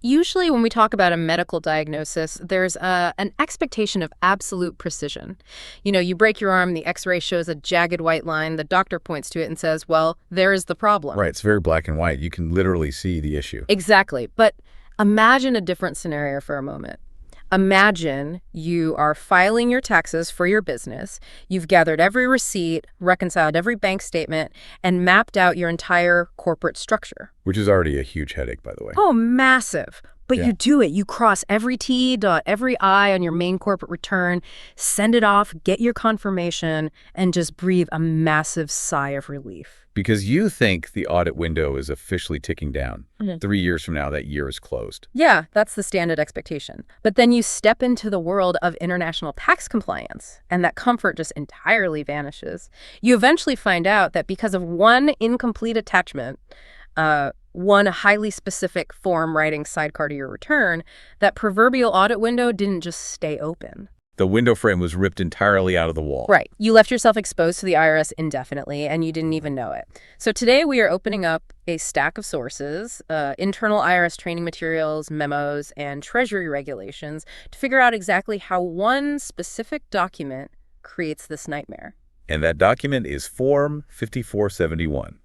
Usually when we talk about a medical diagnosis, there's an expectation of absolute precision. You break your arm, the x-ray shows a jagged white line, the doctor points to it and says, well, there is the problem. Right, it's very black and white. You can literally see the issue. Exactly. But imagine a different scenario for a moment. Imagine you are filing your taxes for your business. You've gathered every receipt, reconciled every bank statement, and mapped out your entire corporate structure. Which is already a huge headache, by the way. Oh, massive. But Yeah. you do it. You cross every T, dot every I on your main corporate return, send it off, get your confirmation, and just breathe a massive sigh of relief. Because you think the audit window is officially ticking down. 3 years from now, that year is closed. Yeah, that's the standard expectation. But then you step into the world of international tax compliance, and that comfort just entirely vanishes. You eventually find out that because of one incomplete attachment, one highly specific form writing sidecar to your return, that proverbial audit window didn't just stay open. The window frame was ripped entirely out of the wall. Right. You left yourself exposed to the IRS indefinitely, and you didn't even know it. So today we are opening up a stack of sources, internal IRS training materials, memos, and Treasury regulations to figure out exactly how one specific document creates this nightmare. And that document is Form 5471,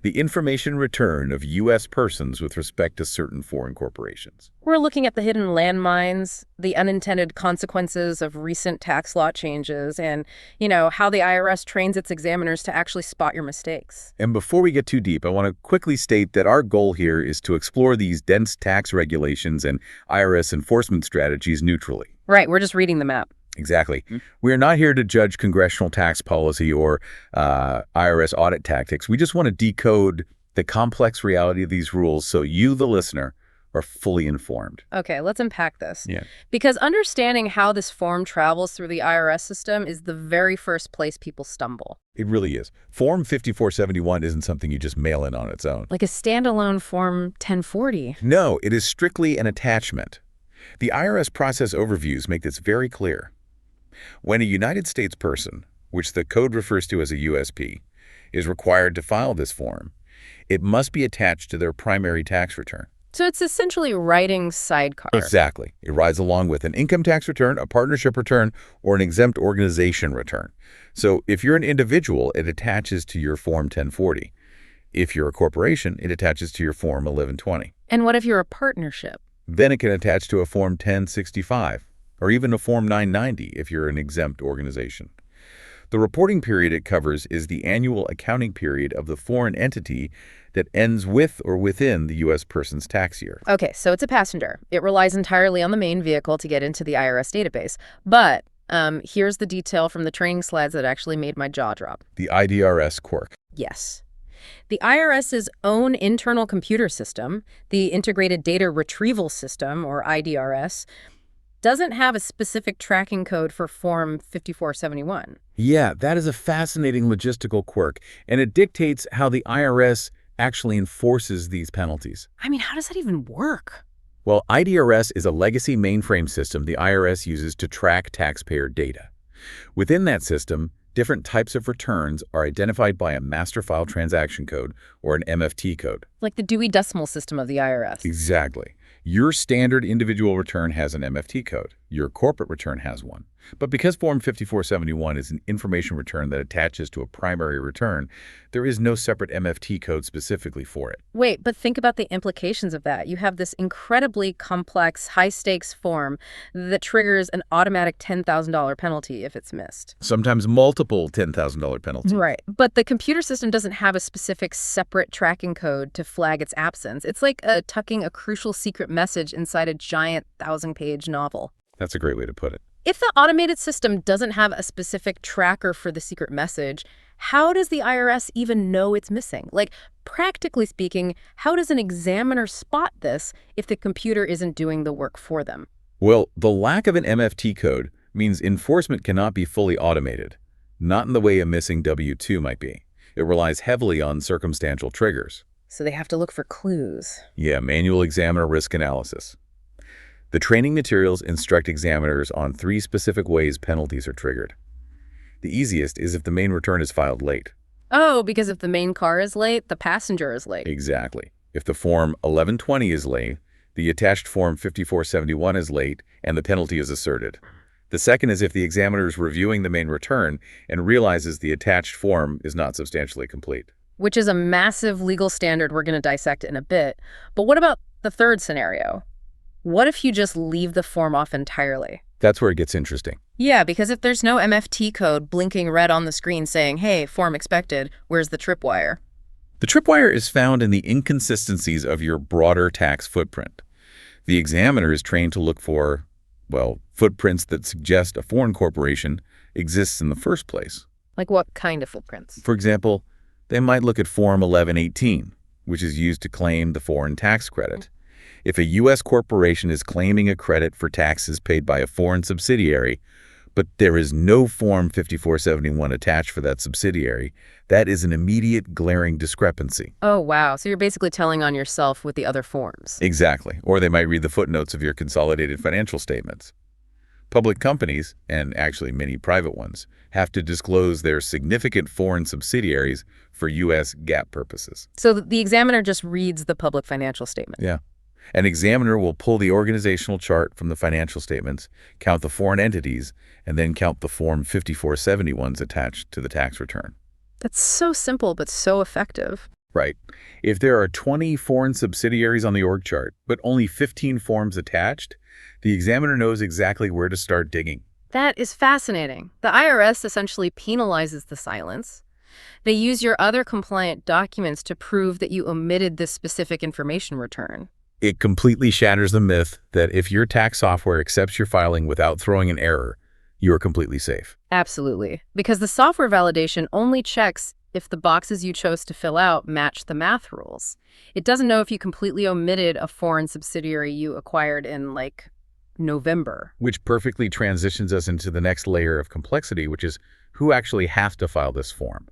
the information return of U.S. persons with respect to certain foreign corporations. We're looking at the hidden landmines, the unintended consequences of recent tax law changes, and, how the IRS trains its examiners to actually spot your mistakes. And before we get too deep, I want to quickly state that our goal here is to explore these dense tax regulations and IRS enforcement strategies neutrally. Right, we're just reading the map. Exactly. We are not here to judge congressional tax policy or IRS audit tactics. We just want to decode the complex reality of these rules so you, the listener, are fully informed. Okay, let's unpack this. Yeah. Because understanding how this form travels through the IRS system is the very first place people stumble. It really is. Form 5471 isn't something you just mail in on its own. Like a standalone Form 1040. No, it is strictly an attachment. The IRS process overviews make this very clear. When a United States person, which the code refers to as a USP, is required to file this form, it must be attached to their primary tax return. So it's essentially writing sidecar. Exactly. It rides along with an income tax return, a partnership return, or an exempt organization return. So if you're an individual, it attaches to your Form 1040. If you're a corporation, it attaches to your Form 1120. And what if you're a partnership? Then it can attach to a Form 1065, or even a Form 990 if you're an exempt organization. The reporting period it covers is the annual accounting period of the foreign entity that ends with or within the U.S. person's tax year. Okay, so it's a passenger. It relies entirely on the main vehicle to get into the IRS database. But here's the detail from the training slides that actually made my jaw drop. The IDRS quirk. Yes. The IRS's own internal computer system, the Integrated Data Retrieval System, or IDRS, doesn't have a specific tracking code for Form 5471. Yeah, that is a fascinating logistical quirk, and it dictates how the IRS actually enforces these penalties. I mean, how does that even work? Well, IDRS is a legacy mainframe system the IRS uses to track taxpayer data. Within that system, different types of returns are identified by a master file transaction code, or an MFT code. Like the Dewey Decimal System of the IRS. Exactly. Your standard individual return has an MFT code. Your corporate return has one. But because Form 5471 is an information return that attaches to a primary return, there is no separate MFT code specifically for it. Wait, but think about the implications of that. You have this incredibly complex, high-stakes form that triggers an automatic $10,000 penalty if it's missed. Sometimes multiple $10,000 penalties. Right. But the computer system doesn't have a specific separate tracking code to flag its absence. It's like tucking a crucial secret message inside a giant 1,000-page novel. That's a great way to put it. If the automated system doesn't have a specific tracker for the secret message, how does the IRS even know it's missing? Like, practically speaking, how does an examiner spot this if the computer isn't doing the work for them? Well, the lack of an MFT code means enforcement cannot be fully automated, not in the way a missing W-2 might be. It relies heavily on circumstantial triggers. So they have to look for clues. Yeah, manual examiner risk analysis. The training materials instruct examiners on 3 specific ways penalties are triggered. The easiest is if the main return is filed late. Oh, because if the main car is late, the passenger is late. Exactly. If the Form 1120 is late, The attached Form 5471 is late and the penalty is asserted. The second is if the examiner is reviewing the main return and realizes the attached form is not substantially complete. Which is a massive legal standard we're going to dissect in a bit. But what about the third scenario? What if you just leave the form off entirely? That's where it gets interesting. Yeah, because if there's no MFT code blinking red on the screen saying, hey, form expected, where's the tripwire? The tripwire is found in the inconsistencies of your broader tax footprint. The examiner is trained to look for, well, footprints that suggest a foreign corporation exists in the first place. Like what kind of footprints? For example, they might look at Form 1118, which is used to claim the foreign tax credit. If a U.S. corporation is claiming a credit for taxes paid by a foreign subsidiary, but there is no Form 5471 attached for that subsidiary, that is an immediate glaring discrepancy. Oh, wow. So you're basically telling on yourself with the other forms. Exactly. Or they might read the footnotes of your consolidated financial statements. Public companies, and actually many private ones, have to disclose their significant foreign subsidiaries for U.S. GAAP purposes. So the examiner just reads the public financial statement. Yeah. An examiner will pull the organizational chart from the financial statements, count the foreign entities, and then count the Form 5471s attached to the tax return. That's so simple, but so effective. Right. If there are 20 foreign subsidiaries on the org chart, but only 15 forms attached, the examiner knows exactly where to start digging. That is fascinating. The IRS essentially penalizes the silence. They use your other compliant documents to prove that you omitted this specific information return. It completely shatters the myth that if your tax software accepts your filing without throwing an error, you are completely safe. Absolutely. Because the software validation only checks if the boxes you chose to fill out match the math rules. It doesn't know if you completely omitted a foreign subsidiary you acquired in, like, November. Which perfectly transitions us into the next layer of complexity, which is who actually has to file this form.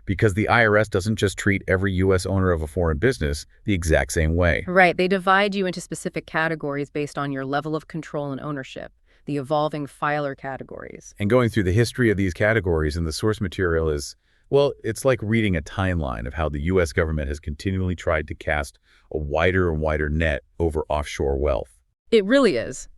Because the IRS doesn't just treat every U.S. owner of a foreign business the exact same way. Right. They divide you into specific categories based on your level of control and ownership, the evolving filer categories. And going through the history of these categories in the source material is, well, it's like reading a timeline of how the U.S. government has continually tried to cast a wider and wider net over offshore wealth. It really is.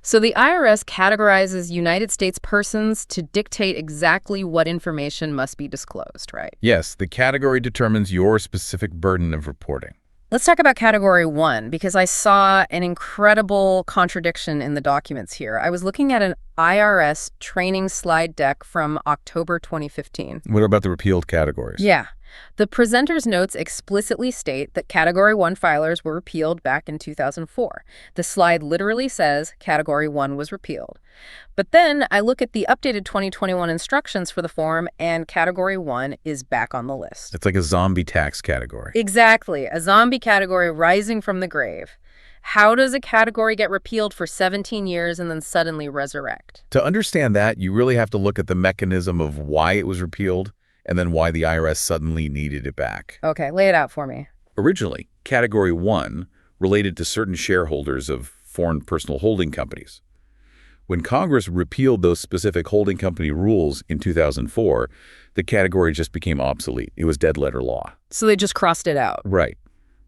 So the IRS categorizes United States persons to dictate exactly what information must be disclosed, right? Yes, the category determines your specific burden of reporting. Let's talk about Category 1, because I saw an incredible contradiction in the documents here. I was looking at an IRS training slide deck from October 2015. What about the repealed categories? Yeah. The presenter's notes explicitly state that Category 1 filers were repealed back in 2004. The slide literally says Category 1 was repealed. But then I look at the updated 2021 instructions for the form, and Category 1 is back on the list. It's like a zombie tax category. Exactly. A zombie category rising from the grave. How does a category get repealed for 17 years and then suddenly resurrect? To understand that, you really have to look at the mechanism of why it was repealed and then why the IRS suddenly needed it back. Okay, lay it out for me. Originally, Category 1 related to certain shareholders of foreign personal holding companies. When Congress repealed those specific holding company rules in 2004, the category just became obsolete. It was dead-letter law. So they just crossed it out. Right.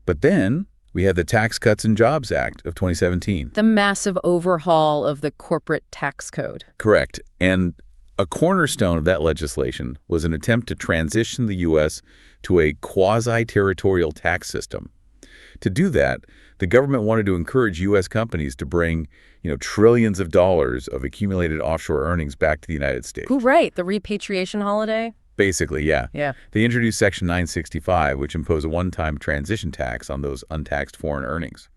But then we had the Tax Cuts and Jobs Act of 2017. The massive overhaul of the corporate tax code. Correct. And a cornerstone of that legislation was an attempt to transition the U.S. to a quasi-territorial tax system. To do that, the government wanted to encourage U.S. companies to bring, trillions of dollars of accumulated offshore earnings back to the United States. Ooh, right. The repatriation holiday? Basically, yeah. Yeah. They introduced Section 965, which imposed a one-time transition tax on those untaxed foreign earnings.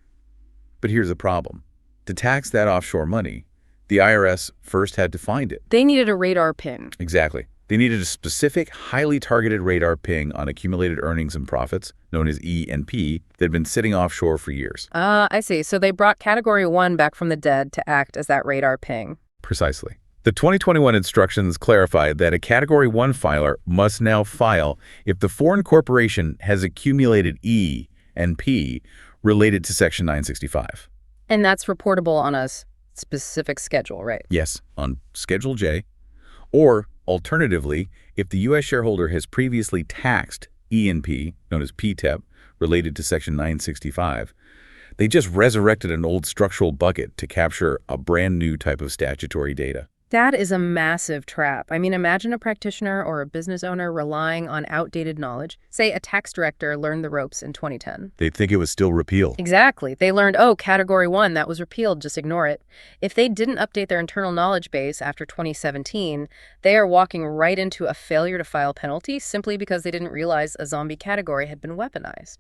But here's the problem. To tax that offshore money, the IRS first had to find it. They needed a radar pin. Exactly. They needed a specific, highly targeted radar ping on accumulated earnings and profits, known as E&P, that had been sitting offshore for years. I see. So they brought Category 1 back from the dead to act as that radar ping. Precisely. The 2021 instructions clarified that a Category 1 filer must now file if the foreign corporation has accumulated E and P related to Section 965. And that's reportable on a specific schedule, right? Yes, on Schedule J. Or, alternatively, if the U.S. shareholder has previously taxed E&P, known as PTEP, related to Section 965, They just resurrected an old structural bucket to capture a brand new type of statutory data. That is a massive trap. I mean, imagine a practitioner or a business owner relying on outdated knowledge. Say a tax director learned the ropes in 2010. They'd think it was still repealed. Exactly. They learned, oh, Category 1, that was repealed, just ignore it. If they didn't update their internal knowledge base after 2017, they are walking right into a failure to file penalty simply because they didn't realize a zombie category had been weaponized.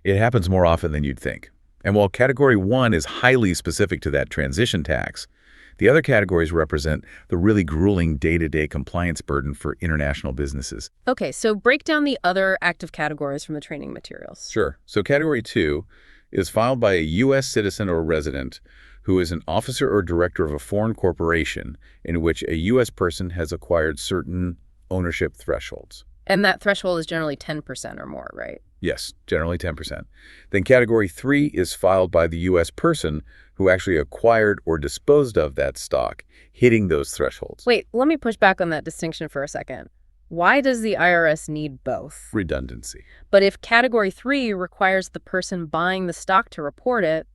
It happens more often than you'd think. And while Category 1 is highly specific to that transition tax, the other categories represent the really grueling day-to-day compliance burden for international businesses. Okay, so break down the other active categories from the training materials. Sure. So Category 2 is filed by a U.S. citizen or resident who is an officer or director of a foreign corporation in which a U.S. person has acquired certain ownership thresholds. And that threshold is generally 10% or more, right? Yes, generally 10%. Then Category 3 is filed by the U.S. person who actually acquired or disposed of that stock, hitting those thresholds. Wait, let me push back on that distinction for a second. Why does the IRS need both? Redundancy. But if Category 3 requires the person buying the stock to report it,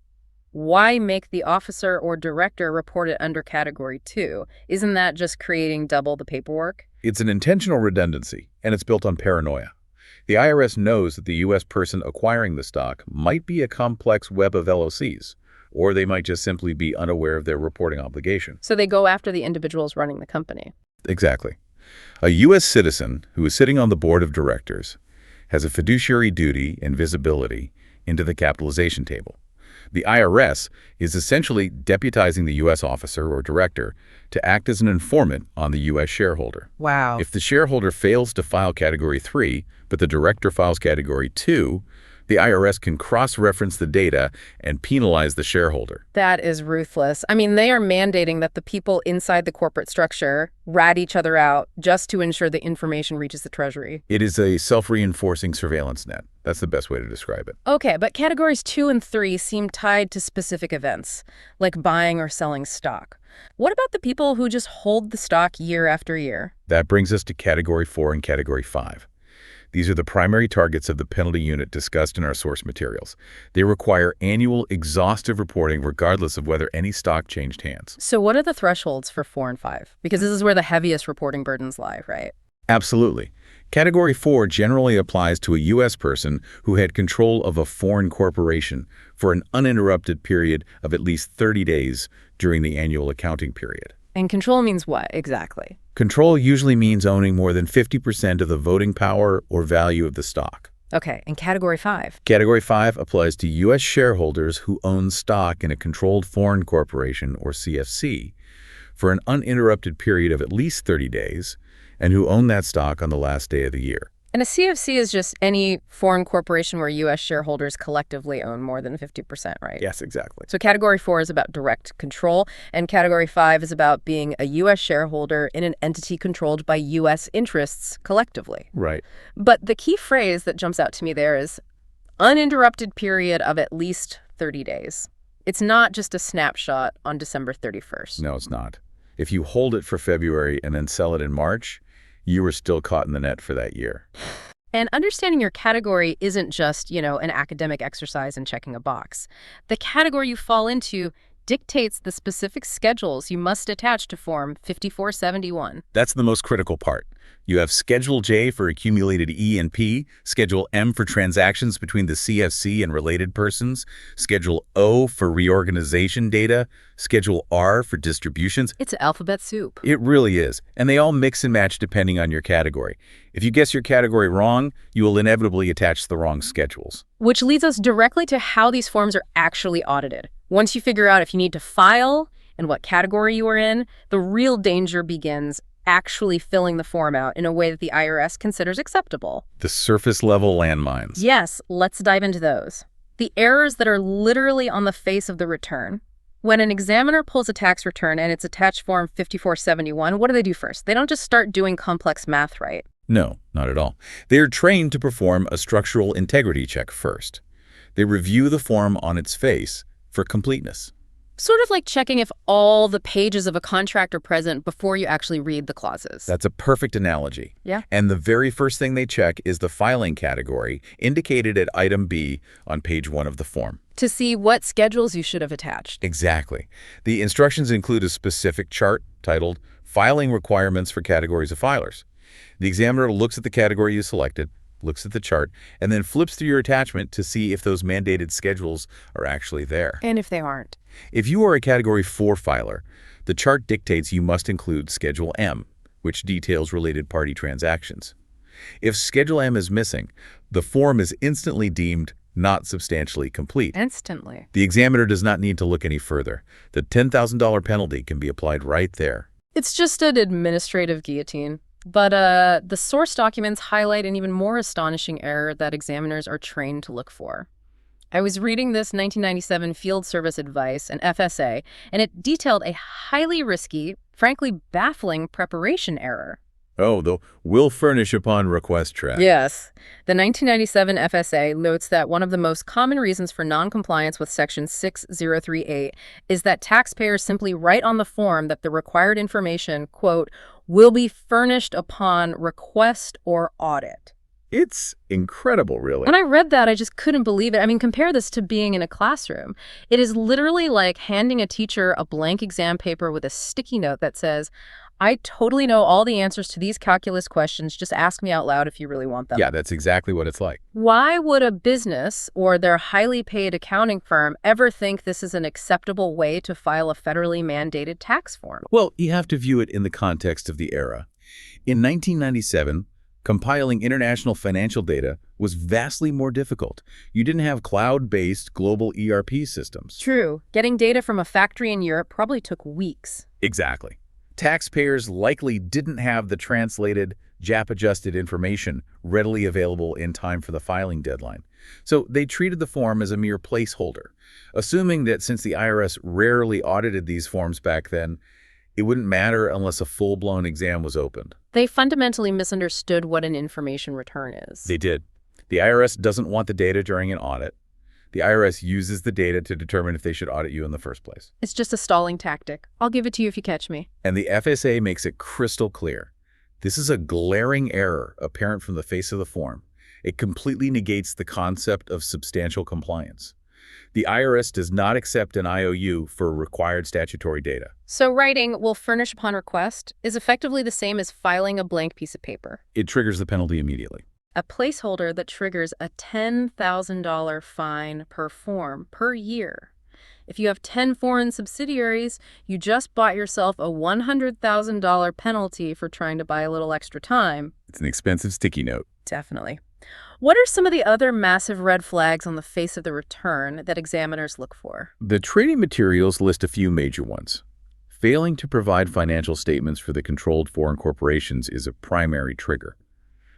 why make the officer or director report it under Category 2? Isn't that just creating double the paperwork? It's an intentional redundancy, and it's built on paranoia. The IRS knows that the U.S. person acquiring the stock might be a complex web of LLCs, or they might just simply be unaware of their reporting obligation. So they go after the individuals running the company. Exactly. A U.S. citizen who is sitting on the board of directors has a fiduciary duty and visibility into the capitalization table. The IRS is essentially deputizing the U.S. officer or director to act as an informant on the U.S. shareholder. Wow. If the shareholder fails to file Category 3, but the director files Category 2, the IRS can cross-reference the data and penalize the shareholder. That is ruthless. I mean, they are mandating that the people inside the corporate structure rat each other out just to ensure the information reaches the Treasury. It is a self-reinforcing surveillance net. That's the best way to describe it. Okay, but Categories 2 and 3 seem tied to specific events, like buying or selling stock. What about the people who just hold the stock year after year? That brings us to Category 4 and Category 5. These are the primary targets of the penalty unit discussed in our source materials. They require annual, exhaustive reporting regardless of whether any stock changed hands. So what are the thresholds for 4 and 5? Because this is where the heaviest reporting burdens lie, right? Absolutely. Category 4 generally applies to a U.S. person who had control of a foreign corporation for an uninterrupted period of at least 30 days during the annual accounting period. And control means what, exactly? Control usually means owning more than 50% of the voting power or value of the stock. Okay, and Category 5? Category 5 applies to U.S. shareholders who own stock in a controlled foreign corporation, or CFC, for an uninterrupted period of at least 30 days, and who own that stock on the last day of the year. And a CFC is just any foreign corporation where U.S. shareholders collectively own more than 50%, right? Yes, exactly. So Category 4 is about direct control, and Category 5 is about being a U.S. shareholder in an entity controlled by U.S. interests collectively. Right. But the key phrase that jumps out to me there is uninterrupted period of at least 30 days. It's not just a snapshot on December 31st. No, it's not. If you hold it for February and then sell it in March, you were still caught in the net for that year. And understanding your category isn't just, an academic exercise in checking a box. The category you fall into dictates the specific schedules you must attach to Form 5471. That's the most critical part. You have Schedule J for accumulated E and P, Schedule M for transactions between the CFC and related persons, Schedule O for reorganization data, Schedule R for distributions. It's alphabet soup. It really is, and they all mix and match depending on your category. If you guess your category wrong, you will inevitably attach the wrong schedules. Which leads us directly to how these forms are actually audited. Once you figure out if you need to file and what category you are in, the real danger begins actually filling the form out in a way that the IRS considers acceptable. The surface-level landmines. Yes, let's dive into those. The errors that are literally on the face of the return. When an examiner pulls a tax return and it's attached Form 5471, what do they do first? They don't just start doing complex math, right? No, not at all. They are trained to perform a structural integrity check first. They review the form on its face for completeness. Sort of like checking if all the pages of a contract are present before you actually read the clauses. That's a perfect analogy. Yeah. And the very first thing they check is the filing category indicated at item B on page 1 of the form. To see what schedules you should have attached. Exactly. The instructions include a specific chart titled Filing Requirements for Categories of Filers. The examiner looks at the category you selected, looks at the chart, and then flips through your attachment to see if those mandated schedules are actually there. And if they aren't. If you are a Category 4 filer, the chart dictates you must include Schedule M, which details related party transactions. If Schedule M is missing, the form is instantly deemed not substantially complete. Instantly. The examiner does not need to look any further. The $10,000 penalty can be applied right there. It's just an administrative guillotine. But the source documents highlight an even more astonishing error that examiners are trained to look for. I was reading this 1997 Field Service Advice, an FSA, and it detailed a highly risky, frankly baffling preparation error. Oh, the will furnish upon request track. Yes. The 1997 FSA notes that one of the most common reasons for noncompliance with Section 6038 is that taxpayers simply write on the form that the required information, quote, will be furnished upon request or audit. It's incredible, really. When I read that, I just couldn't believe it. I mean, compare this to being in a classroom. It is literally like handing a teacher a blank exam paper with a sticky note that says, I totally know all the answers to these calculus questions. Just ask me out loud if you really want them. Yeah, that's exactly what it's like. Why would a business or their highly paid accounting firm ever think this is an acceptable way to file a federally mandated tax form? Well, you have to view it in the context of the era. In 1997, compiling international financial data was vastly more difficult. You didn't have cloud-based global ERP systems. True. Getting data from a factory in Europe probably took weeks. Exactly. Taxpayers likely didn't have the translated, JAP-adjusted information readily available in time for the filing deadline. So they treated the form as a mere placeholder, assuming that since the IRS rarely audited these forms back then, it wouldn't matter unless a full-blown exam was opened. They fundamentally misunderstood what an information return is. They did. The IRS doesn't want the data during an audit. The IRS uses the data to determine if they should audit you in the first place. It's just a stalling tactic. I'll give it to you if you catch me. And the FSA makes it crystal clear. This is a glaring error apparent from the face of the form. It completely negates the concept of substantial compliance. The IRS does not accept an IOU for required statutory data. So writing will furnish upon request is effectively the same as filing a blank piece of paper. It triggers the penalty immediately. A placeholder that triggers a $10,000 fine per form per year. If you have 10 foreign subsidiaries, you just bought yourself a $100,000 penalty for trying to buy a little extra time. It's an expensive sticky note. Definitely. What are some of the other massive red flags on the face of the return that examiners look for? The trading materials list a few major ones. Failing to provide financial statements for the controlled foreign corporations is a primary trigger.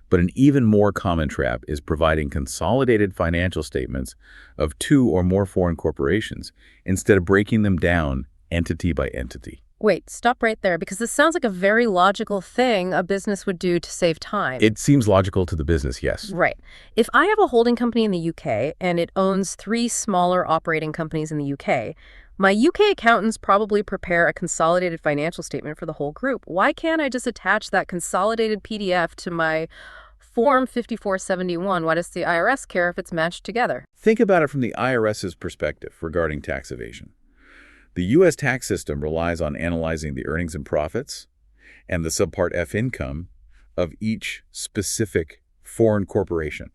But an even more common trap is providing consolidated financial statements of 2 or more foreign corporations instead of breaking them down entity by entity. Wait, stop right there, because this sounds like a very logical thing a business would do to save time. It seems logical to the business, yes. Right. If I have a holding company in the UK and it owns 3 smaller operating companies in the UK, my UK accountants probably prepare a consolidated financial statement for the whole group. Why can't I just attach that consolidated PDF to my Form 5471? Why does the IRS care if it's matched together? Think about it from the IRS's perspective regarding tax evasion. The U.S. tax system relies on analyzing the earnings and profits and the Subpart F income of each specific foreign corporation.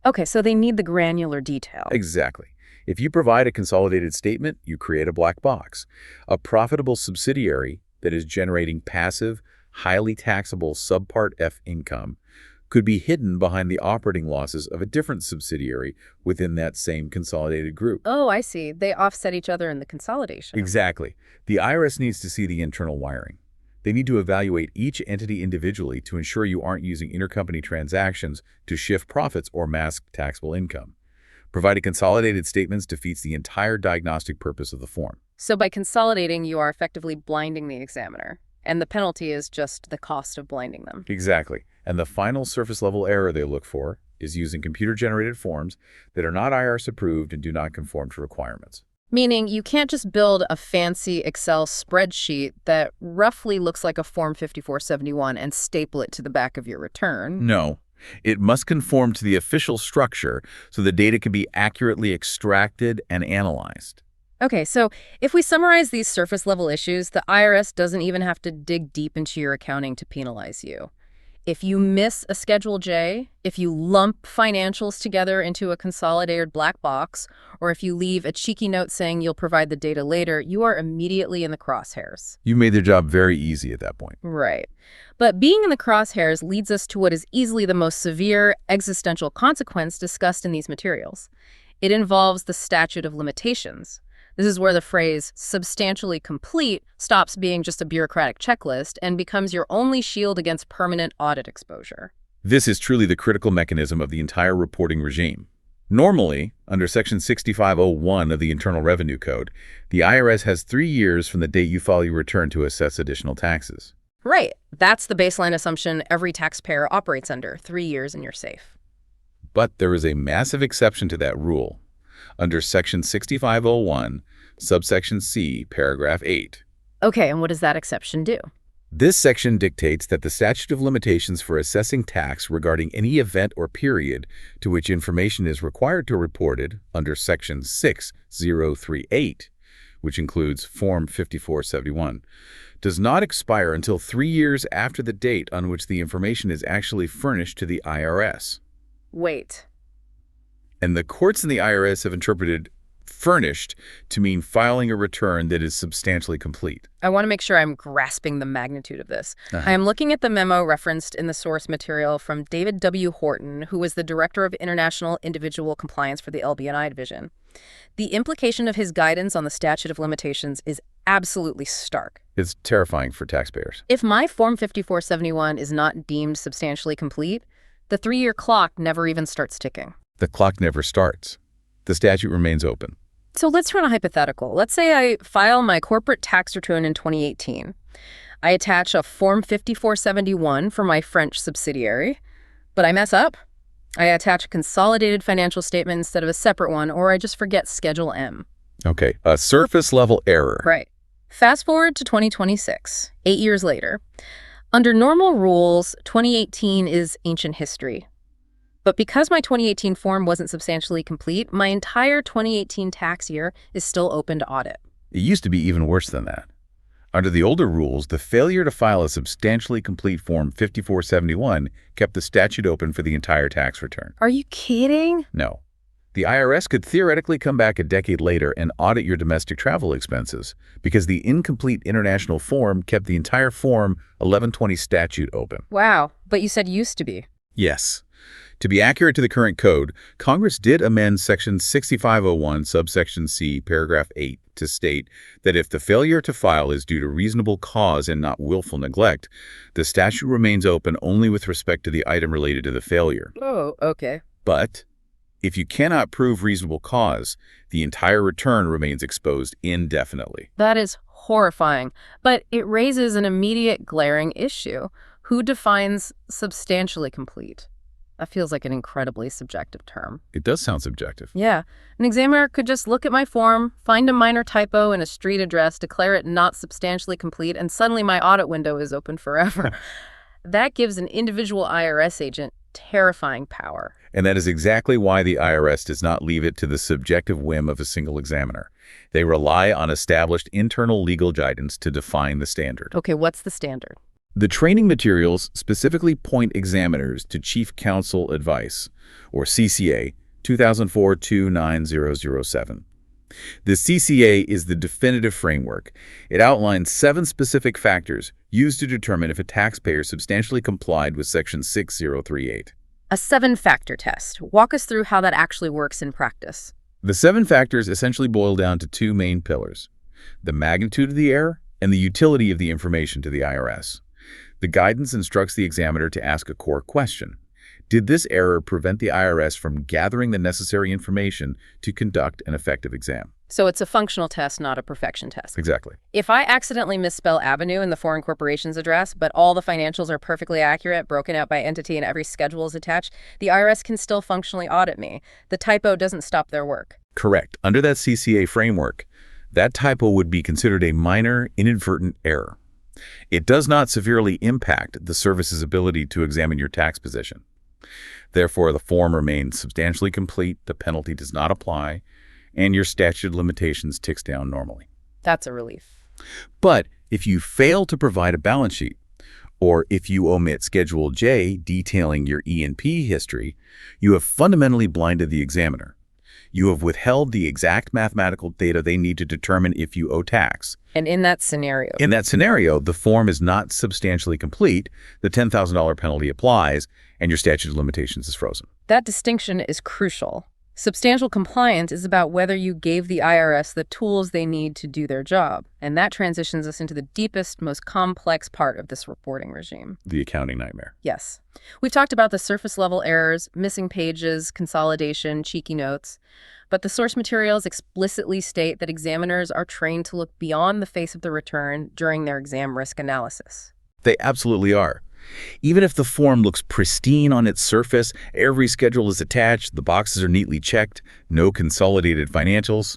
Okay, so they need the granular detail. Exactly. If you provide a consolidated statement, you create a black box. A profitable subsidiary that is generating passive, highly taxable Subpart F income could be hidden behind the operating losses of a different subsidiary within that same consolidated group. Oh, I see. They offset each other in the consolidation. Exactly. The IRS needs to see the internal wiring. They need to evaluate each entity individually to ensure you aren't using intercompany transactions to shift profits or mask taxable income. Providing consolidated statements defeats the entire diagnostic purpose of the form. So by consolidating, you are effectively blinding the examiner, and the penalty is just the cost of blinding them. Exactly. And the final surface-level error they look for is using computer-generated forms that are not IRS approved and do not conform to requirements. Meaning you can't just build a fancy Excel spreadsheet that roughly looks like a Form 5471 and staple it to the back of your return. No. It must conform to the official structure so the data can be accurately extracted and analyzed. Okay, so if we summarize these surface-level issues, the IRS doesn't even have to dig deep into your accounting to penalize you. If you miss a Schedule J, if you lump financials together into a consolidated black box, or if you leave a cheeky note saying you'll provide the data later, you are immediately in the crosshairs. You made their job very easy at that point. Right. But being in the crosshairs leads us to what is easily the most severe existential consequence discussed in these materials. It involves the statute of limitations. This is where the phrase substantially complete stops being just a bureaucratic checklist and becomes your only shield against permanent audit exposure. This is truly the critical mechanism of the entire reporting regime. Normally, under Section 6501 of the Internal Revenue Code, the IRS has 3 years from the date you file your return to assess additional taxes. Right. That's the baseline assumption every taxpayer operates under. 3 years and you're safe. But there is a massive exception to that rule. Under Section 6501, subsection C, paragraph 8. Okay, and what does that exception do? This section dictates that the statute of limitations for assessing tax regarding any event or period to which information is required to be reported under Section 6038, which includes Form 5471, does not expire until 3 years after the date on which the information is actually furnished to the IRS. Wait. And the courts in the IRS have interpreted furnished to mean filing a return that is substantially complete. I want to make sure I'm grasping the magnitude of this. I am looking at the memo referenced in the source material from David W. Horton, who was the Director of International Individual Compliance for the LB&I Division. The implication of his guidance on the statute of limitations is absolutely stark. It's terrifying for taxpayers. If my Form 5471 is not deemed substantially complete, the 3-year clock never even starts ticking. The clock never starts. The statute remains open. So let's run a hypothetical. Let's say I file my corporate tax return in 2018. I attach a Form 5471 for my French subsidiary, but I mess up. I attach a consolidated financial statement instead of a separate one, or I just forget Schedule M. Okay, a surface-level error. Right. Fast forward to 2026, 8 years later. Under normal rules, 2018 is ancient history. But because my 2018 form wasn't substantially complete, my entire 2018 tax year is still open to audit. It used to be even worse than that. Under the older rules, the failure to file a substantially complete Form 5471 kept the statute open for the entire tax return. Are you kidding? No. The IRS could theoretically come back a decade later and audit your domestic travel expenses because the incomplete international form kept the entire Form 1120 statute open. Wow, but you said used to be. Yes. To be accurate to the current code, Congress did amend Section 6501, subsection C, paragraph 8, to state that if the failure to file is due to reasonable cause and not willful neglect, the statute remains open only with respect to the item related to the failure. Oh, okay. But if you cannot prove reasonable cause, the entire return remains exposed indefinitely. That is horrifying, but it raises an immediate glaring issue. Who defines substantially complete? That feels like an incredibly subjective term. It does sound subjective. Yeah. An examiner could just look at my form, find a minor typo in a street address, declare it not substantially complete, and suddenly my audit window is open forever. That gives an individual IRS agent terrifying power. And that is exactly why the IRS does not leave it to the subjective whim of a single examiner. They rely on established internal legal guidance to define the standard. Okay, what's the standard? The training materials specifically point examiners to Chief Counsel Advice, or CCA, 2004-29007. The CCA is the definitive framework. It outlines 7 specific factors used to determine if a taxpayer substantially complied with Section 6038. A 7-factor test. Walk us through how that actually works in practice. The 7 factors essentially boil down to 2 main pillars: the magnitude of the error and the utility of the information to the IRS. The guidance instructs the examiner to ask a core question. Did this error prevent the IRS from gathering the necessary information to conduct an effective exam? So it's a functional test, not a perfection test. Exactly. If I accidentally misspell Avenue in the foreign corporation's address, but all the financials are perfectly accurate, broken out by entity, and every schedule is attached, the IRS can still functionally audit me. The typo doesn't stop their work. Correct. Under that CCA framework, that typo would be considered a minor, inadvertent error. It does not severely impact the service's ability to examine your tax position. Therefore, the form remains substantially complete, the penalty does not apply, and your statute of limitations ticks down normally. That's a relief. But if you fail to provide a balance sheet, or if you omit Schedule J detailing your E&P history, you have fundamentally blinded the examiner. You have withheld the exact mathematical data they need to determine if you owe tax. And in that scenario, the form is not substantially complete, the $10,000 penalty applies, and your statute of limitations is frozen. that distinction is crucial. Substantial compliance is about whether you gave the IRS the tools they need to do their job, and that transitions us into the deepest, most complex part of this reporting regime. The accounting nightmare. Yes. We've talked about the surface-level errors, missing pages, consolidation, cheeky notes, but the source materials explicitly state that examiners are trained to look beyond the face of the return during their exam risk analysis. They absolutely are. Even if the form looks pristine on its surface, every schedule is attached, the boxes are neatly checked, no consolidated financials,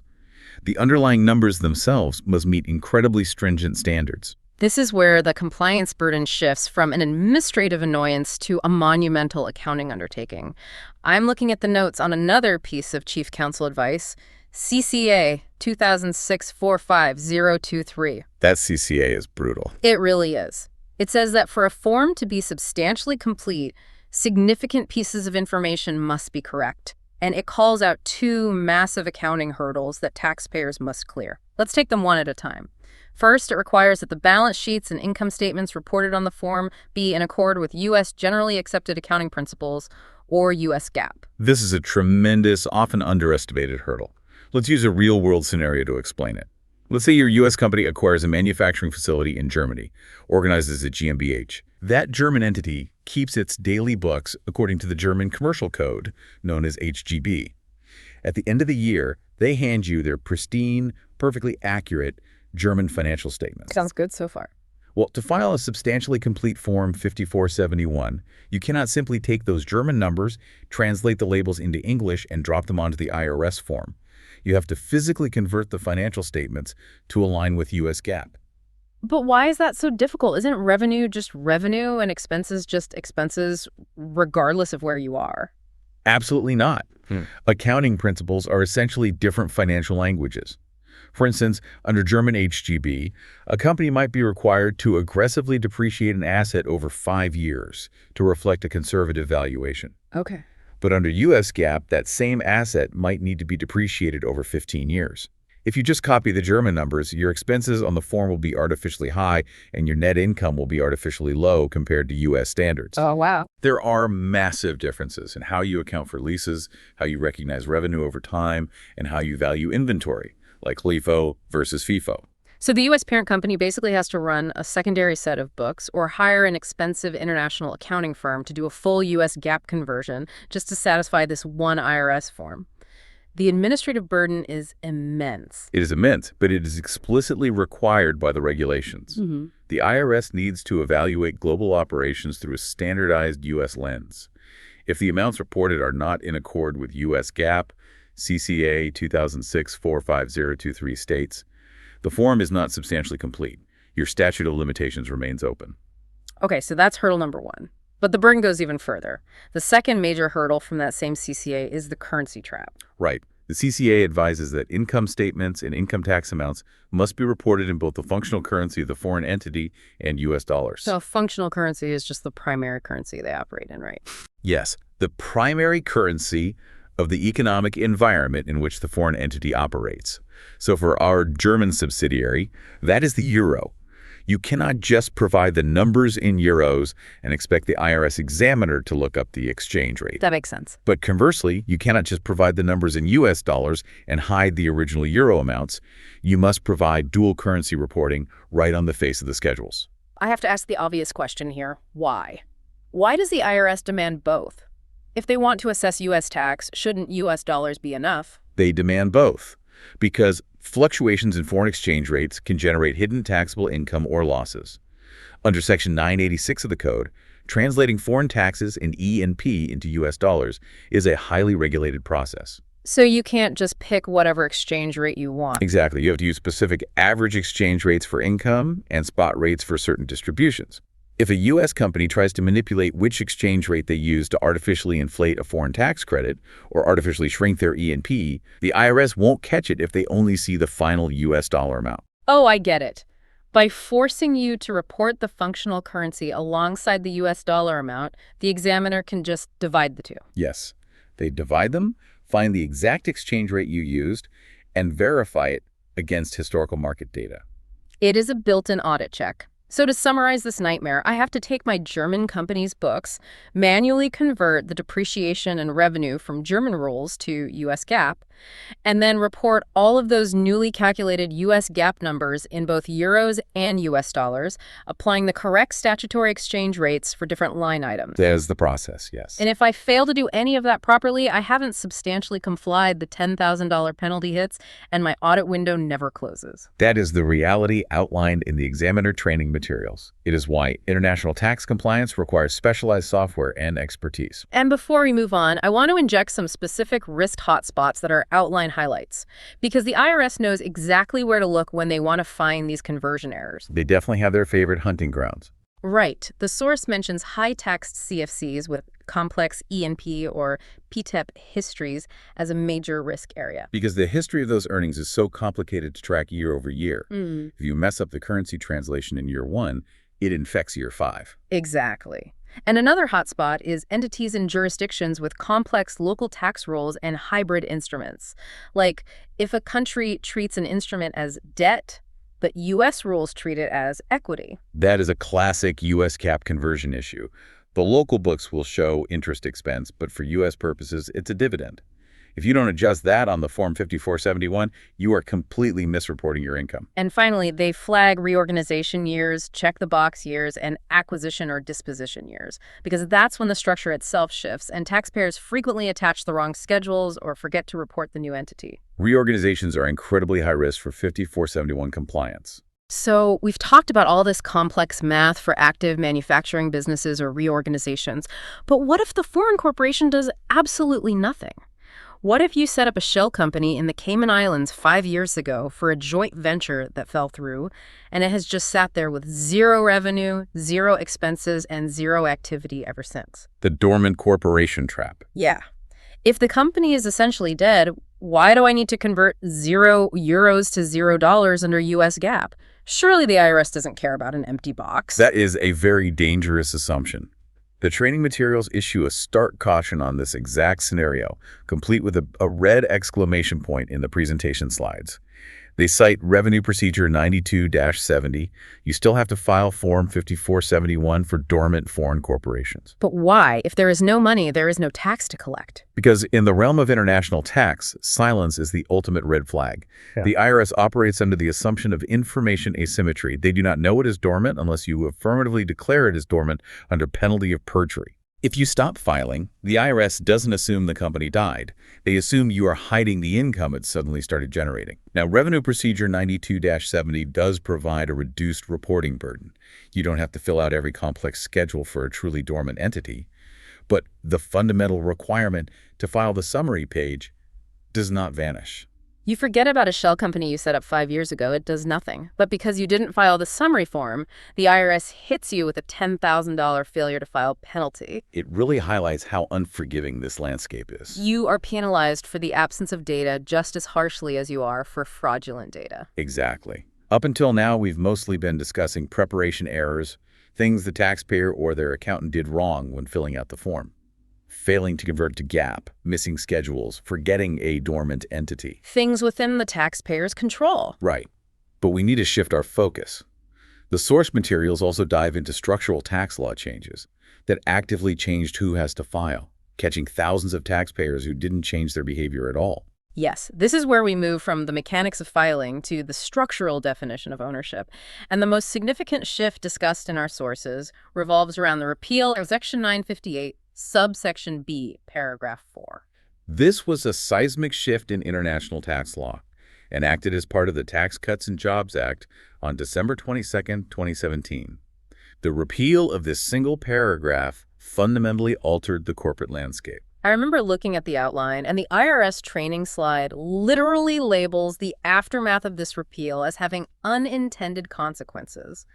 the underlying numbers themselves must meet incredibly stringent standards. This is where the compliance burden shifts from an administrative annoyance to a monumental accounting undertaking. I'm looking at the notes on another piece of Chief Counsel advice, CCA 2006-45023. That CCA is brutal. It really is. It says that for a form to be substantially complete, significant pieces of information must be correct. And it calls out two massive accounting hurdles that taxpayers must clear. Let's take them one at a time. First, it requires that the balance sheets and income statements reported on the form be in accord with U.S. generally accepted accounting principles, or U.S. GAAP. This is a tremendous, often underestimated hurdle. Let's use a real-world scenario to explain it. Let's say your U.S. company acquires a manufacturing facility in Germany, organized as a GmbH. That German entity keeps its daily books according to the German commercial code, known as HGB. At the end of the year, they hand you their pristine, perfectly accurate German financial statements. Sounds good so far. Well, to file a substantially complete Form 5471, you cannot simply take those German numbers, translate the labels into English, and drop them onto the IRS form. You have to physically convert the financial statements to align with U.S. GAAP. But why is that so difficult? Isn't revenue just revenue and expenses just expenses, regardless of where you are? Absolutely not. Accounting principles are essentially different financial languages. For instance, under German HGB, a company might be required to aggressively depreciate an asset over 5 years to reflect a conservative valuation. Okay. But under U.S. GAAP, that same asset might need to be depreciated over 15 years. If you just copy the German numbers, your expenses on the form will be artificially high and your net income will be artificially low compared to U.S. standards. Oh, wow. There are massive differences in how you account for leases, how you recognize revenue over time, and how you value inventory, like LIFO versus FIFO. So the U.S. parent company basically has to run a secondary set of books or hire an expensive international accounting firm to do a full U.S. GAAP conversion just to satisfy this one IRS form. The administrative burden is immense. It is immense, but it is explicitly required by the regulations. The IRS needs to evaluate global operations through a standardized U.S. lens. If the amounts reported are not in accord with U.S. GAAP, CCA 2006-45023 states, the form is not substantially complete. Your statute of limitations remains open. Okay, so that's hurdle number one. But the burden goes even further. The second major hurdle from that same CCA is the currency trap. Right. The CCA advises that income statements and income tax amounts must be reported in both the functional currency of the foreign entity and U.S. dollars. So functional currency is just the primary currency they operate in, right? Yes, the primary currency of the economic environment in which the foreign entity operates. So for our German subsidiary, that is the euro. You cannot just provide the numbers in euros and expect the IRS examiner to look up the exchange rate. That makes sense. But conversely, you cannot just provide the numbers in U.S. dollars and hide the original euro amounts. You must provide dual currency reporting right on the face of the schedules. I have to ask the obvious question here. Why? Why does the IRS demand both? If they want to assess U.S. tax, shouldn't U.S. dollars be enough? They demand both because fluctuations in foreign exchange rates can generate hidden taxable income or losses. Under Section 986 of the Code, translating foreign taxes in E&P into U.S. dollars is a highly regulated process. So you can't just pick whatever exchange rate you want. Exactly. You have to use specific average exchange rates for income and spot rates for certain distributions. If a U.S. company tries to manipulate which exchange rate they use to artificially inflate a foreign tax credit or artificially shrink their E&P, the IRS won't catch it if they only see the final U.S. dollar amount. Oh, I get it. By forcing you to report the functional currency alongside the US dollar amount, the examiner can just divide the two. Yes, they divide them, find the exact exchange rate you used, and verify it against historical market data. It is a built-in audit check. So to summarize this nightmare, I have to take my German company's books, manually convert the depreciation and revenue from German rules to US GAAP, and then report all of those newly calculated US GAAP numbers in both euros and US dollars, applying the correct statutory exchange rates for different line items. That is the process, yes. And if I fail to do any of that properly, I haven't substantially complied, the $10,000 penalty hits, and my audit window never closes. That is the reality outlined in the examiner training materials. It is why international tax compliance requires specialized software and expertise. And before we move on, I want to inject some specific risk hotspots that are outline highlights, because the IRS knows exactly where to look when they want to find these conversion errors. They definitely have their favorite hunting grounds. Right. The source mentions high-taxed CFCs with complex E&P or PTEP histories as a major risk area. Because the history of those earnings is so complicated to track year over year. If you mess up the currency translation in year 1, it infects year 5. Exactly. And another hotspot is entities and jurisdictions with complex local tax rules and hybrid instruments. Like, if a country treats an instrument as debt, but U.S. rules treat it as equity. That is a classic U.S. GAAP conversion issue. The local books will show interest expense, but for U.S. purposes, it's a dividend. If you don't adjust that on the Form 5471, you are completely misreporting your income. And finally, they flag reorganization years, check the box years, and acquisition or disposition years, because that's when the structure itself shifts, and taxpayers frequently attach the wrong schedules or forget to report the new entity. Reorganizations are incredibly high risk for 5471 compliance. So we've talked about all this complex math for active manufacturing businesses or reorganizations, but what if the foreign corporation does absolutely nothing? What if you set up a shell company in the Cayman Islands 5 years ago for a joint venture that fell through, and it has just sat there with zero revenue, zero expenses, and zero activity ever since? The dormant corporation trap. Yeah. If the company is essentially dead, why do I need to convert €0 to $0 under US GAAP? Surely the IRS doesn't care about an empty box. That is a very dangerous assumption. The training materials issue a stark caution on this exact scenario, complete with a red exclamation point in the presentation slides. They cite Revenue Procedure 92-70. You still have to file Form 5471 for dormant foreign corporations. But why? If there is no money, there is no tax to collect. Because in the realm of international tax, silence is the ultimate red flag. Yeah. The IRS operates under the assumption of information asymmetry. They do not know it is dormant unless you affirmatively declare it is dormant under penalty of perjury. If you stop filing, the IRS doesn't assume the company died. They assume you are hiding the income it suddenly started generating. Now, Revenue Procedure 92-70 does provide a reduced reporting burden. You don't have to fill out every complex schedule for a truly dormant entity. But the fundamental requirement to file the summary page does not vanish. You forget about a shell company you set up 5 years ago, it does nothing. But because you didn't file the summary form, the IRS hits you with a $10,000 failure to file penalty. It really highlights how unforgiving this landscape is. You are penalized for the absence of data just as harshly as you are for fraudulent data. Exactly. Up until now, we've mostly been discussing preparation errors, things the taxpayer or their accountant did wrong when filling out the form. Failing to convert to GAAP, missing schedules, forgetting a dormant entity. Things within the taxpayer's control. Right. But we need to shift our focus. The source materials also dive into structural tax law changes that actively changed who has to file, catching thousands of taxpayers who didn't change their behavior at all. Yes, this is where we move from the mechanics of filing to the structural definition of ownership. And the most significant shift discussed in our sources revolves around the repeal of Section 958, subsection B, paragraph 4. This was a seismic shift in international tax law, enacted as part of the Tax Cuts and Jobs Act on December 22, 2017. The repeal of this single paragraph fundamentally altered the corporate landscape. I remember looking at the outline, and the IRS training slide literally labels the aftermath of this repeal as having unintended consequences.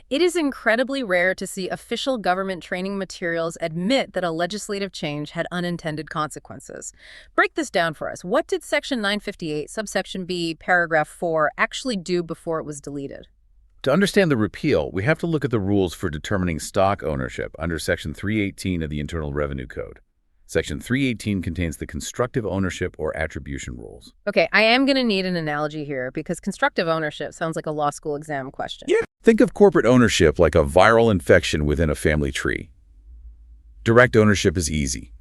It is incredibly rare to see official government training materials admit that a legislative change had unintended consequences. Break this down for us. What did Section 958, subsection B, paragraph 4, actually do before it was deleted? To understand the repeal, we have to look at the rules for determining stock ownership under Section 318 of the Internal Revenue Code. Section 318 contains the constructive ownership or attribution rules. Okay, I am going to need an analogy here because constructive ownership sounds like a law school exam question. Yeah. Think of corporate ownership like a viral infection within a family tree. Direct ownership is easy.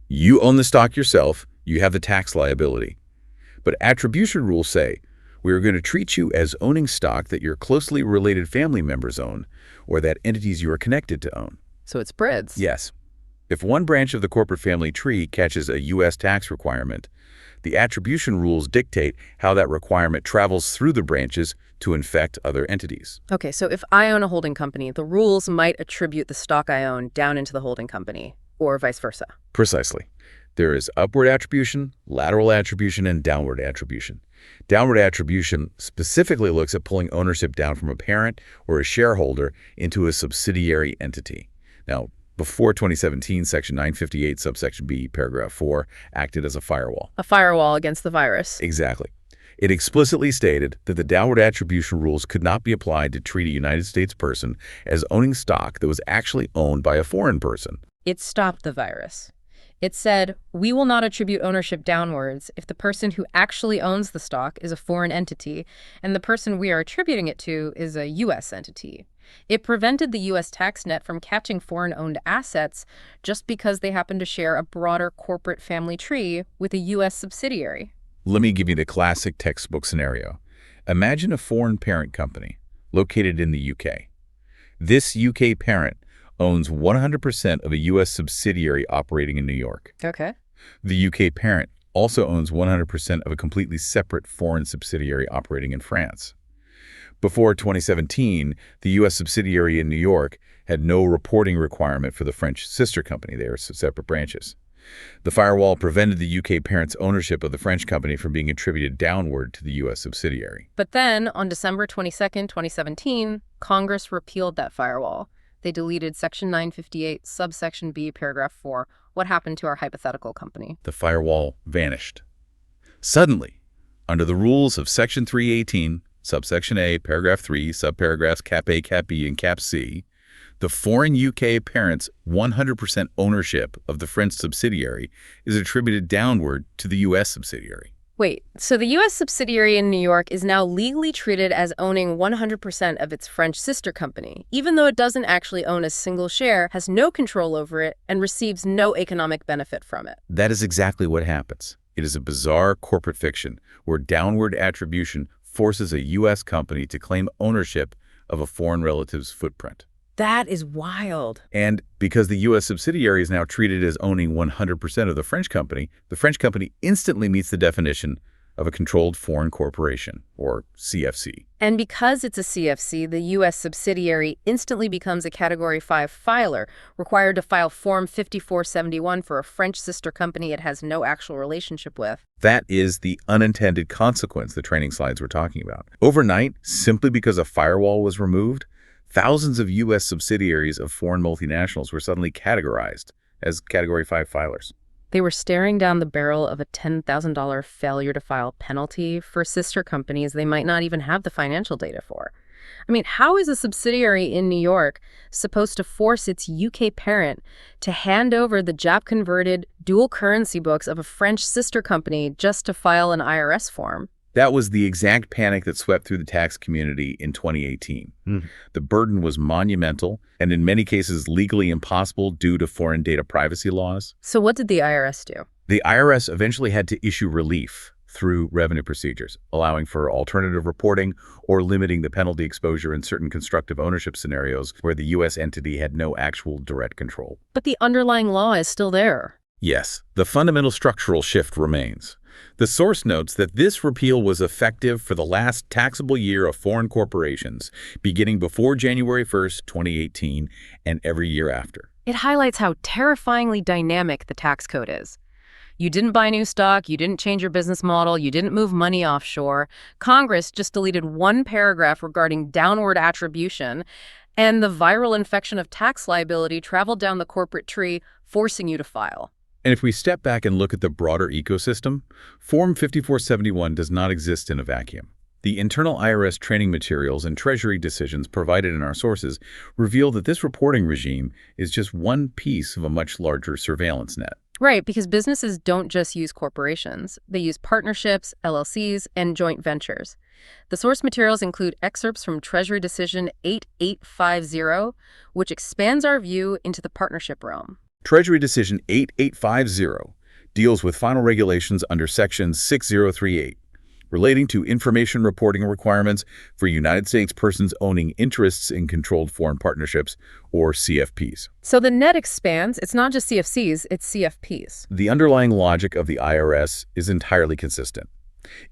You own the stock yourself, you have the tax liability. But attribution rules say, we are going to treat you as owning stock that your closely related family members own or that entities you are connected to own. So it's spreads. Yes. If one branch of the corporate family tree catches a U.S. tax requirement, the attribution rules dictate how that requirement travels through the branches to infect other entities. Okay, so if I own a holding company, the rules might attribute the stock I own down into the holding company, or vice versa. Precisely. There is upward attribution, lateral attribution, and downward attribution. Downward attribution specifically looks at pulling ownership down from a parent or a shareholder into a subsidiary entity. Now, before 2017, Section 958, subsection B, paragraph 4, acted as a firewall. A firewall against the virus. Exactly. It explicitly stated that the downward attribution rules could not be applied to treat a United States person as owning stock that was actually owned by a foreign person. It stopped the virus. It said, we will not attribute ownership downwards if the person who actually owns the stock is a foreign entity and the person we are attributing it to is a U.S. entity. It prevented the U.S. tax net from catching foreign-owned assets just because they happen to share a broader corporate family tree with a U.S. subsidiary. Let me give you the classic textbook scenario. Imagine a foreign parent company located in the U.K. This U.K. parent owns 100% of a U.S. subsidiary operating in New York. Okay. The U.K. parent also owns 100% of a completely separate foreign subsidiary operating in France. Before 2017, the U.S. subsidiary in New York had no reporting requirement for the French sister company. They are separate branches. The firewall prevented the U.K. parent's ownership of the French company from being attributed downward to the U.S. subsidiary. But then, on December 22nd, 2017, Congress repealed that firewall. They deleted Section 958, subsection B, paragraph 4. What happened to our hypothetical company? The firewall vanished. Suddenly, under the rules of Section 318, subsection A, paragraph 3, subparagraphs Cap A, Cap B, and Cap C, the foreign U.K. parent's 100% ownership of the French subsidiary is attributed downward to the U.S. subsidiary. Wait, so the U.S. subsidiary in New York is now legally treated as owning 100% of its French sister company, even though it doesn't actually own a single share, has no control over it, and receives no economic benefit from it. That is exactly what happens. It is a bizarre corporate fiction where downward attribution forces a U.S. company to claim ownership of a foreign relative's footprint. That is wild. And because the U.S. subsidiary is now treated as owning 100% of the French company instantly meets the definition of a controlled foreign corporation, or CFC. And because it's a CFC, the U.S. subsidiary instantly becomes a Category 5 filer, required to file Form 5471 for a French sister company it has no actual relationship with. That is the unintended consequence the training slides were talking about. Overnight, simply because a firewall was removed, thousands of U.S. subsidiaries of foreign multinationals were suddenly categorized as Category 5 filers. They were staring down the barrel of a $10,000 failure to file penalty for sister companies they might not even have the financial data for. I mean, how is a subsidiary in New York supposed to force its UK parent to hand over the JAP-converted dual currency books of a French sister company just to file an IRS form? That was the exact panic that swept through the tax community in 2018. The burden was monumental and in many cases legally impossible due to foreign data privacy laws. So what did the IRS do? The IRS eventually had to issue relief through revenue procedures, allowing for alternative reporting or limiting the penalty exposure in certain constructive ownership scenarios where the U.S. entity had no actual direct control. But the underlying law is still there. Yes, the fundamental structural shift remains. The source notes that this repeal was effective for the last taxable year of foreign corporations, beginning before January 1st, 2018, and every year after. It highlights how terrifyingly dynamic the tax code is. You didn't buy new stock, you didn't change your business model, you didn't move money offshore. Congress just deleted one paragraph regarding downward attribution, and the viral infection of tax liability traveled down the corporate tree, forcing you to file. And if we step back and look at the broader ecosystem, Form 5471 does not exist in a vacuum. The internal IRS training materials and Treasury decisions provided in our sources reveal that this reporting regime is just one piece of a much larger surveillance net. Right, because businesses don't just use corporations. They use partnerships, LLCs, and joint ventures. The source materials include excerpts from Treasury Decision 8850, which expands our view into the partnership realm. Treasury Decision 8850 deals with final regulations under Section 6038, relating to information reporting requirements for United States persons owning interests in controlled foreign partnerships, or CFPs. So the net expands. It's not just CFCs, it's CFPs. The underlying logic of the IRS is entirely consistent.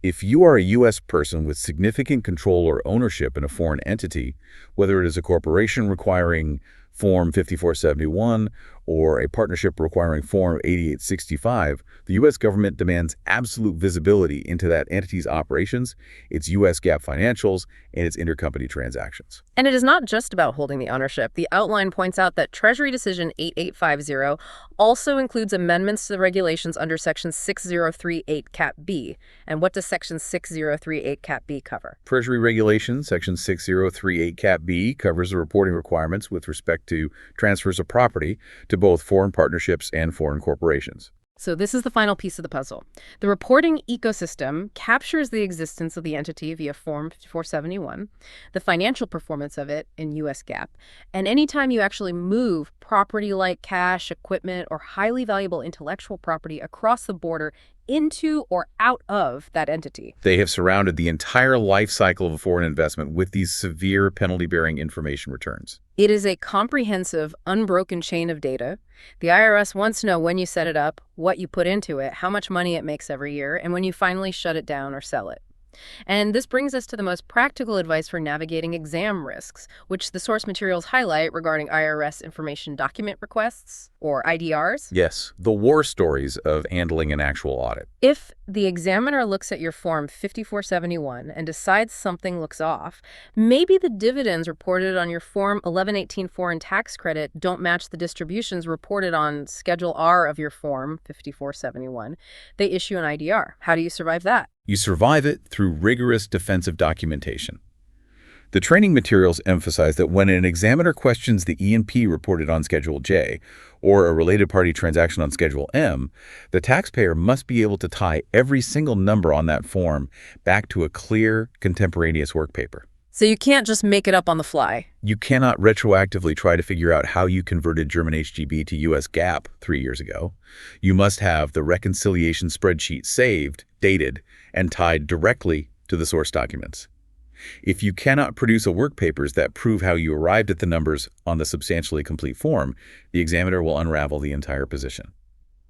If you are a U.S. person with significant control or ownership in a foreign entity, whether it is a corporation requiring Form 5471 or a partnership requiring Form 8865, the U.S. government demands absolute visibility into that entity's operations, its U.S. GAAP financials, and its intercompany transactions. And it is not just about holding the ownership. The outline points out that Treasury Decision 8850 also includes amendments to the regulations under Section 6038 Cap B. And what does Section 6038 Cap B cover? Treasury Regulation Section 6038 Cap B covers the reporting requirements with respect to transfers of property to both foreign partnerships and foreign corporations. So this is the final piece of the puzzle. The reporting ecosystem captures the existence of the entity via Form 5471, the financial performance of it in U.S. GAAP, and anytime you actually move property like cash, equipment, or highly valuable intellectual property across the border into or out of that entity. They have surrounded the entire life cycle of a foreign investment with these severe penalty-bearing information returns. It is a comprehensive, unbroken chain of data. The IRS wants to know when you set it up, what you put into it, how much money it makes every year, and when you finally shut it down or sell it. And this brings us to the most practical advice for navigating exam risks, which the source materials highlight regarding IRS information document requests, or IDRs. Yes, the war stories of handling an actual audit. If the examiner looks at your Form 5471 and decides something looks off, maybe the dividends reported on your Form 1118 foreign tax credit don't match the distributions reported on Schedule R of your Form 5471, they issue an IDR. How do you survive that? You survive it through rigorous defensive documentation. The training materials emphasize that when an examiner questions the E&P reported on Schedule J or a related party transaction on Schedule M, the taxpayer must be able to tie every single number on that form back to a clear, contemporaneous work paper. So you can't just make it up on the fly. You cannot retroactively try to figure out how you converted German HGB to U.S. GAAP 3 years ago. You must have the reconciliation spreadsheet saved, dated, and tied directly to the source documents. If you cannot produce a work papers that prove how you arrived at the numbers on the substantially complete form, the examiner will unravel the entire position.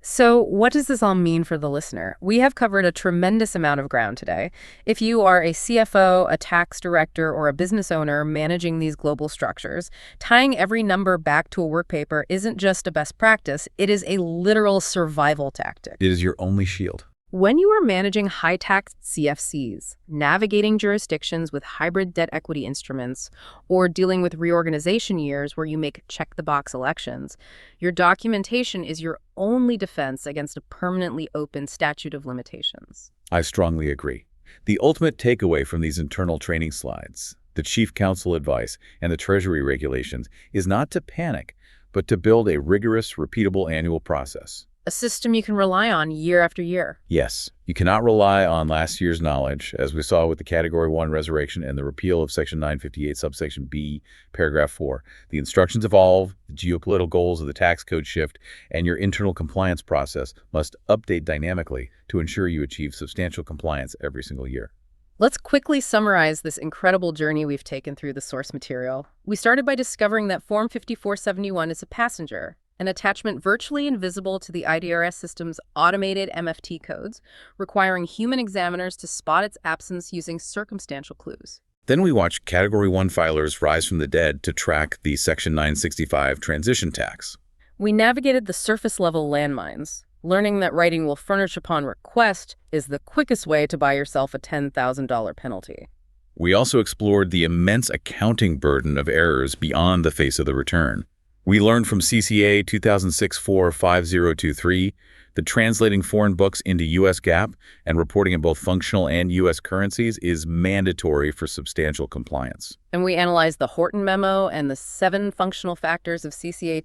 So what does this all mean for the listener? We have covered a tremendous amount of ground today. If you are a CFO, a tax director, or a business owner managing these global structures, tying every number back to a work paper isn't just a best practice, it is a literal survival tactic. It is your only shield. When you are managing high-tax CFCs, navigating jurisdictions with hybrid debt equity instruments, or dealing with reorganization years where you make check-the-box elections, your documentation is your only defense against a permanently open statute of limitations. I strongly agree. The ultimate takeaway from these internal training slides, the Chief Counsel advice, and the Treasury regulations is not to panic, but to build a rigorous, repeatable annual process. A system you can rely on year after year. Yes, you cannot rely on last year's knowledge, as we saw with the Category 1 resurrection and the repeal of Section 958, subsection B, paragraph 4. The instructions evolve, the geopolitical goals of the tax code shift, and your internal compliance process must update dynamically to ensure you achieve substantial compliance every single year. Let's quickly summarize this incredible journey we've taken through the source material. We started by discovering that Form 5471 is a passenger, an attachment virtually invisible to the IDRS system's automated MFT codes, requiring human examiners to spot its absence using circumstantial clues. Then we watched Category 1 filers rise from the dead to track the Section 965 transition tax. We navigated the surface-level landmines, learning that writing will furnish upon request is the quickest way to buy yourself a $10,000 penalty. We also explored the immense accounting burden of errors beyond the face of the return. We learned from CCA 2006-45023 that translating foreign books into U.S. GAAP and reporting in both functional and U.S. currencies is mandatory for substantial compliance. And we analyzed the Horton Memo and the 7 functional factors of CCA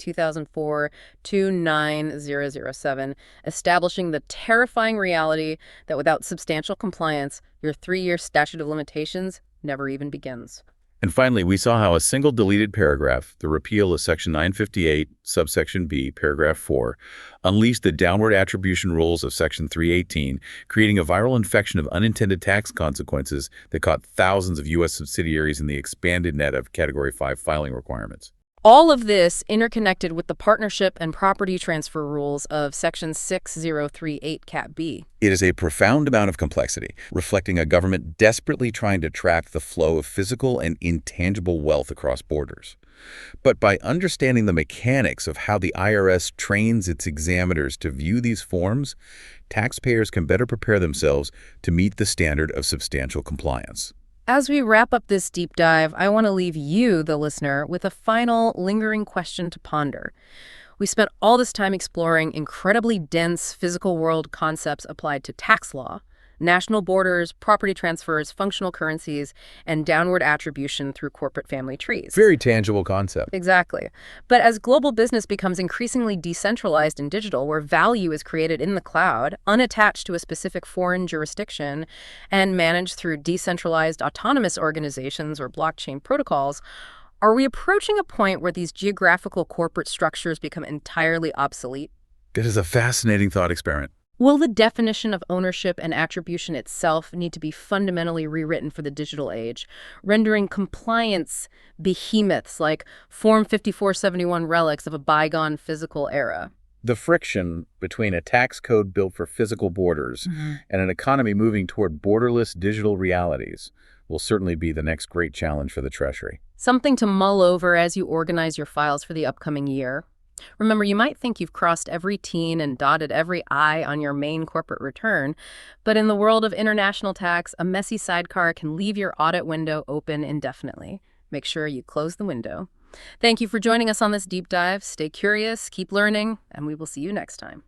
2004-29007, establishing the terrifying reality that without substantial compliance, your 3-year statute of limitations never even begins. And finally, we saw how a single deleted paragraph, the repeal of Section 958, subsection B, paragraph 4, unleashed the downward attribution rules of Section 318, creating a viral infection of unintended tax consequences that caught thousands of U.S. subsidiaries in the expanded net of Category 5 filing requirements. All of this interconnected with the partnership and property transfer rules of Section 6038 Cap B. It is a profound amount of complexity, reflecting a government desperately trying to track the flow of physical and intangible wealth across borders. But by understanding the mechanics of how the IRS trains its examiners to view these forms, taxpayers can better prepare themselves to meet the standard of substantial compliance. As we wrap up this deep dive, I want to leave you, the listener, with a final lingering question to ponder. We spent all this time exploring incredibly dense physical world concepts applied to tax law, national borders, property transfers, functional currencies, and downward attribution through corporate family trees. Very tangible concept. Exactly. But as global business becomes increasingly decentralized and digital, where value is created in the cloud, unattached to a specific foreign jurisdiction, and managed through decentralized autonomous organizations or blockchain protocols, are we approaching a point where these geographical corporate structures become entirely obsolete? That is a fascinating thought experiment. Will the definition of ownership and attribution itself need to be fundamentally rewritten for the digital age, rendering compliance behemoths like Form 5471 relics of a bygone physical era? The friction between a tax code built for physical borders and an economy moving toward borderless digital realities will certainly be the next great challenge for the Treasury. Something to mull over as you organize your files for the upcoming year. Remember, you might think you've crossed every T and dotted every I on your main corporate return, but in the world of international tax, a messy sidecar can leave your audit window open indefinitely. Make sure you close the window. Thank you for joining us on this deep dive. Stay curious, keep learning, and we will see you next time.